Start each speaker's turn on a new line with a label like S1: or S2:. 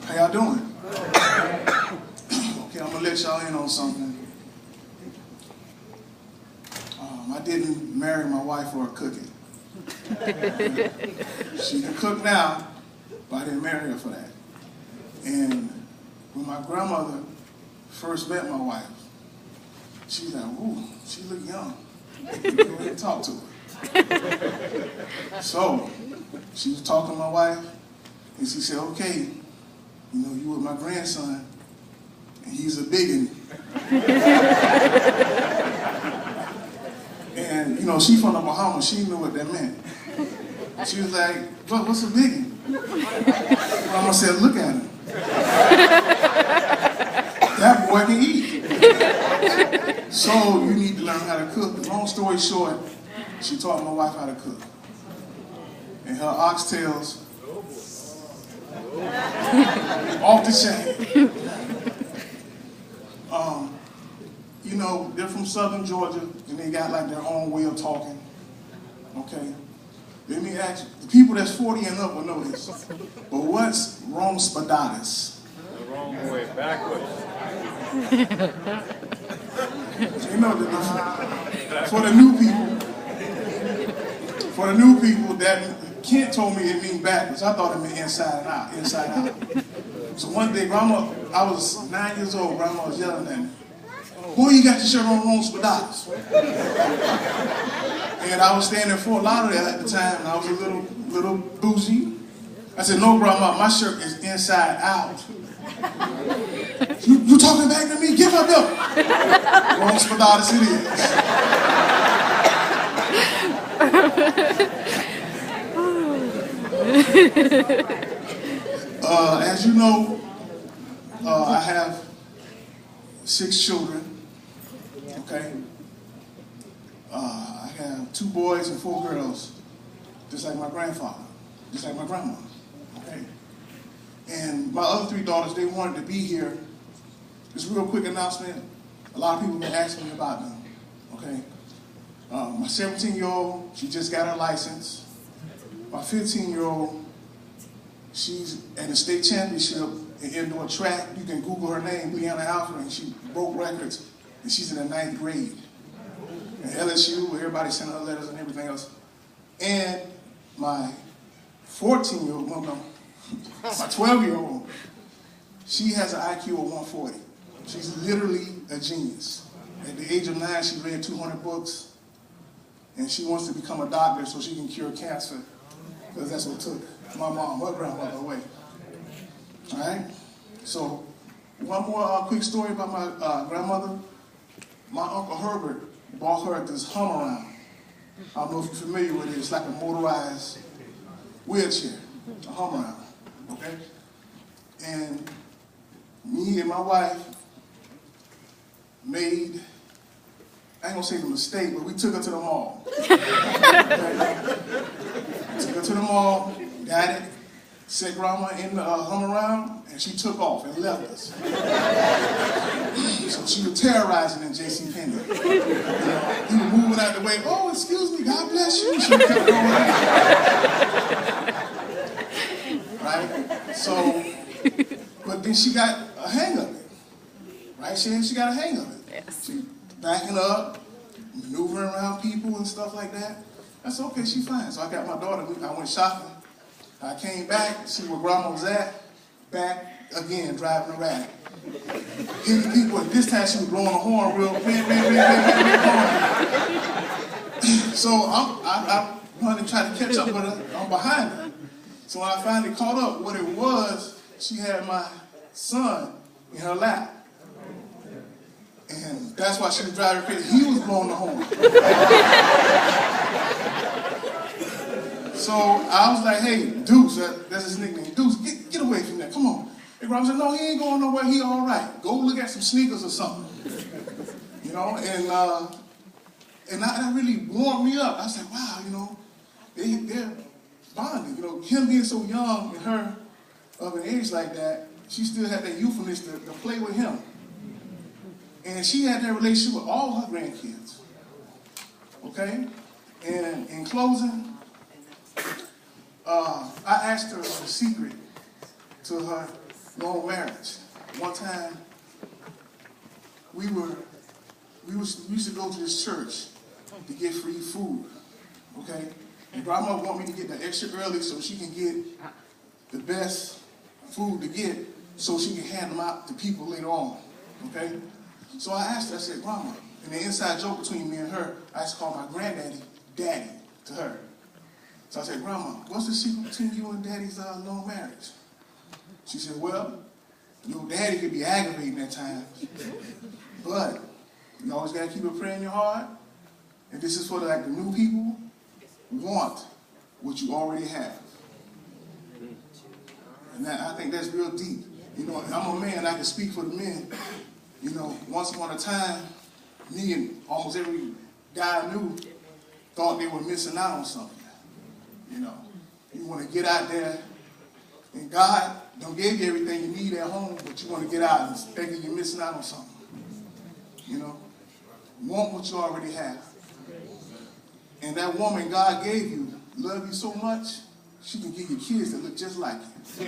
S1: How y'all doing? Okay, I'm gonna let y'all in on something. I didn't marry my wife for her cooking. She can cook now, but I didn't marry her for that. And when my grandmother first met my wife, she's like, ooh, she look young. Go ahead and talk to her. So, she was talking to my wife, and she said, okay, you know, you with my grandson, and he's a biggin. And, you know, she from the Bahamas, she knew what that meant. She was like, what's a biggin? Grandma said, look at him. That boy can eat. So you need to learn how to cook. Long story short, she taught my wife how to cook. And her oxtails, off the chain. You know, they're from southern Georgia, and they got like their own way of talking. Okay? Let me ask you, the people that's 40 and up will know this. But what's wrong spadatus?
S2: The wrong way, backwards.
S1: You know the difference. For the new people, that Kent told me it means backwards. I thought it meant inside out. So one day, Grandma, I was 9 years old, Grandma was yelling at me. Boy, you got your shirt on wrong spadatus. And I was staying in Fort Lauderdale at the time, and I was a little bougie. I said, no, Grandma, my shirt is inside out. You talking back to me? Give up there. Wrong spadatus it is. As you know, I have 6 children. Okay? I have 2 boys and 4 girls, just like my grandfather, just like my grandma. Okay? And my other 3 daughters, they wanted to be here. Just a real quick announcement. A lot of people have been asking me about them. Okay? My 17-year-old, she just got her license. My 15-year-old, she's at the state championship in indoor track. You can Google her name, Leanna Alfred, and she broke records. And she's in the 9th grade. And LSU, where everybody sent her letters and everything else. And my 14-year-old, my 12-year-old, she has an IQ of 140. She's literally a genius. At the age of 9, she read 200 books. And she wants to become a doctor so she can cure cancer. Because that's what took my mom, her grandmother, away. All right? So, one more quick story about my grandmother. My Uncle Herbert bought her this Hummer-Round. I don't know if you're familiar with it. It's like a motorized wheelchair, a Hummer-Round, okay? And me and my wife made, I ain't gonna say the mistake, but we took her to the mall. Okay? Took her to the mall, got it, set Grandma in the Hummer-Round, and she took off and left us. So she was terrorizing in JCPenney. He was moving out the way. Oh, excuse me, God bless you. She kept going. Right? So, but then she got a hang of it. Right? She got a hang of it.
S3: Yes.
S1: She backing up, maneuvering around people and stuff like that. That's okay, she's fine. So I got my daughter, I went shopping. I came back, see where Grandma was at, back again, driving around. Hitting people, and this time she was blowing a horn real bang. So I'm running to try to catch up with her. I'm behind her. So when I finally caught up, what it was, she had my son in her lap. And that's why she was driving crazy. He was blowing the horn. So I was like, hey, Deuce, that's his nickname. Deuce, get away from that, come on. And Grandma said, no, he ain't going nowhere, he all right. Go look at some sneakers or something. You know, and that really warmed me up. I was like, wow, you know, they're bonding. You know, him being so young and her of an age like that, she still had that youthfulness to play with him. And she had that relationship with all her grandkids. Okay? And in closing, I asked her the secret to her long marriage. One time, we used to go to this church to get free food, okay? And grandma want me to get there extra early so she can get the best food to get so she can hand them out to people later on, okay? So I asked her, I said, Grandma, and the inside joke between me and her, I used to call my granddaddy Daddy to her. So I said, Grandma, what's the secret between you and Daddy's long marriage? She said, well, your daddy could be aggravating at times, but you always got to keep a prayer in your heart. And this is for the new people. Want what you already have. And I think that's real deep. You know, I'm a man, I can speak for the men. You know, once upon a time, me and almost every guy I knew thought they were missing out on something. You know, you want to get out there, and God don't give you everything you need at home, but you want to get out and thinking you're missing out on something. You know, want what you already have. And that woman God gave you love you so much, she can give you kids that look just like you.